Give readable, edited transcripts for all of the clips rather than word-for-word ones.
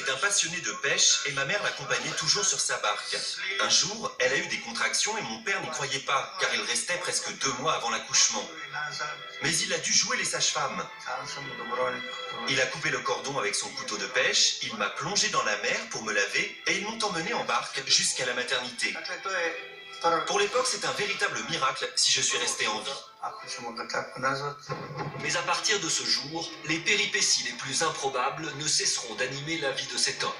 était un passionné de pêche et ma mère l'accompagnait toujours sur sa barque. Un jour, elle a eu des contractions et mon père n'y croyait pas, car il restait presque 2 mois avant l'accouchement. Mais il a dû jouer les sages-femmes. Il a coupé le cordon avec son couteau de pêche, il m'a plongé dans la mer pour me laver et ils m'ont emmené en barque jusqu'à la maternité. Pour l'époque, c'est un véritable miracle si je suis resté en vie. Mais à partir de ce jour, les péripéties les plus improbables ne cesseront d'animer la vie de cet homme.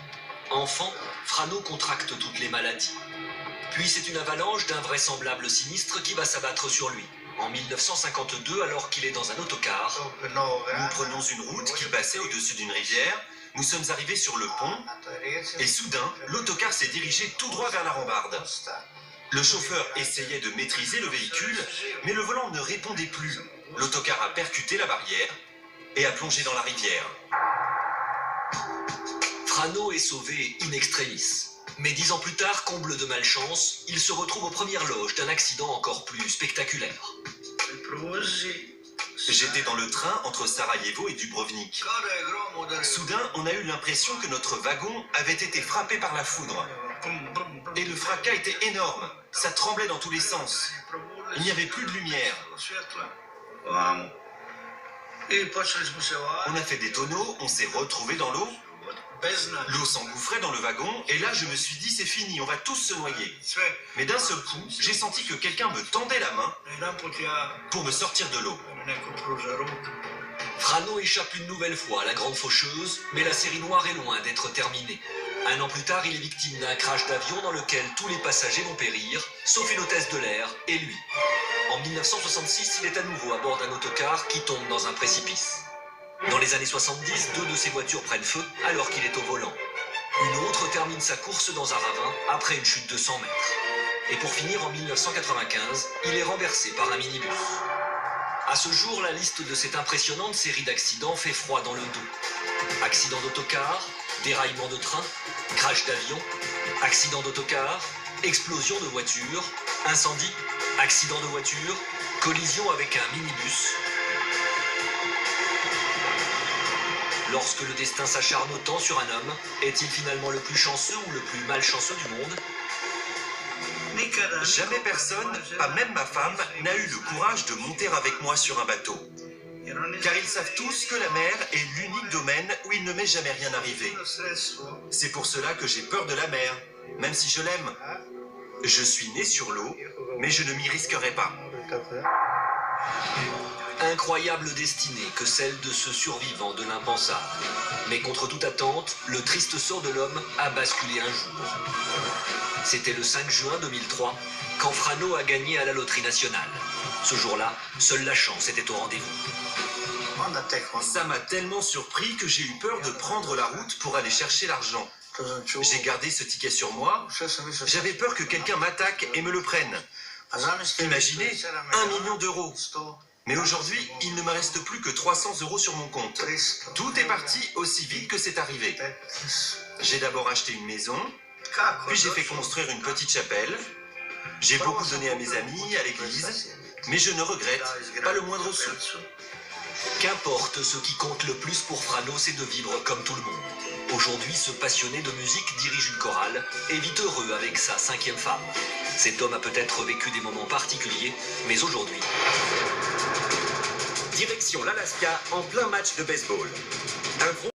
Enfant, Frano contracte toutes les maladies. Puis c'est une avalanche d'invraisemblables sinistres qui va s'abattre sur lui. En 1952, alors qu'il est dans un autocar, nous prenons une route qui passait au-dessus d'une rivière. Nous sommes arrivés sur le pont et soudain, l'autocar s'est dirigé tout droit vers la rambarde. Le chauffeur essayait de maîtriser le véhicule, mais le volant ne répondait plus. L'autocar a percuté la barrière et a plongé dans la rivière. Frano est sauvé in extremis. Mais 10 ans plus tard, comble de malchance, il se retrouve aux premières loges d'un accident encore plus spectaculaire. J'étais dans le train entre Sarajevo et Dubrovnik. Soudain, on a eu l'impression que notre wagon avait été frappé par la foudre. Et le fracas était énorme. Ça tremblait dans tous les sens. Il n'y avait plus de lumière. On a fait des tonneaux, on s'est retrouvés dans l'eau. L'eau s'engouffrait dans le wagon et là je me suis dit c'est fini, on va tous se noyer. Mais d'un seul coup, j'ai senti que quelqu'un me tendait la main pour me sortir de l'eau. Frano échappe une nouvelle fois à la grande faucheuse, mais la série noire est loin d'être terminée. 1 an plus tard, il est victime d'un crash d'avion dans lequel tous les passagers vont périr, sauf une hôtesse de l'air et lui. En 1966, il est à nouveau à bord d'un autocar qui tombe dans un précipice. Dans les années 70, 2 de ses voitures prennent feu alors qu'il est au volant. Une autre termine sa course dans un ravin après une chute de 100 mètres. Et pour finir, en 1995, il est renversé par un minibus. À ce jour, la liste de cette impressionnante série d'accidents fait froid dans le dos. Accident d'autocar, déraillement de train, crash d'avion, accident d'autocar, explosion de voiture, incendie, accident de voiture, collision avec un minibus. Lorsque le destin s'acharne autant sur un homme, est-il finalement le plus chanceux ou le plus malchanceux du monde? Jamais personne, pas même ma femme, n'a eu le courage de monter avec moi sur un bateau. Car ils savent tous que la mer est l'unique domaine où il ne m'est jamais rien arrivé. C'est pour cela que j'ai peur de la mer, même si je l'aime. Je suis né sur l'eau, mais je ne m'y risquerai pas. Incroyable destinée que celle de ce survivant de l'impensable. Mais contre toute attente, le triste sort de l'homme a basculé un jour. C'était le 5 juin 2003, quand Frano a gagné à la loterie nationale. Ce jour-là, seule la chance était au rendez-vous. Ça m'a tellement surpris que j'ai eu peur de prendre la route pour aller chercher l'argent. J'ai gardé ce ticket sur moi. J'avais peur que quelqu'un m'attaque et me le prenne. Imaginez, 1 million d'euros. Mais aujourd'hui, il ne me reste plus que 300 € sur mon compte. Tout est parti aussi vite que c'est arrivé. J'ai d'abord acheté une maison, puis j'ai fait construire une petite chapelle. J'ai beaucoup donné à mes amis, à l'église, mais je ne regrette pas le moindre sou. Qu'importe, ce qui compte le plus pour Frano, c'est de vivre comme tout le monde. Aujourd'hui, ce passionné de musique dirige une chorale et vit heureux avec sa 5e femme. Cet homme a peut-être vécu des moments particuliers, mais aujourd'hui... Direction l'Alaska en plein match de baseball. Un gros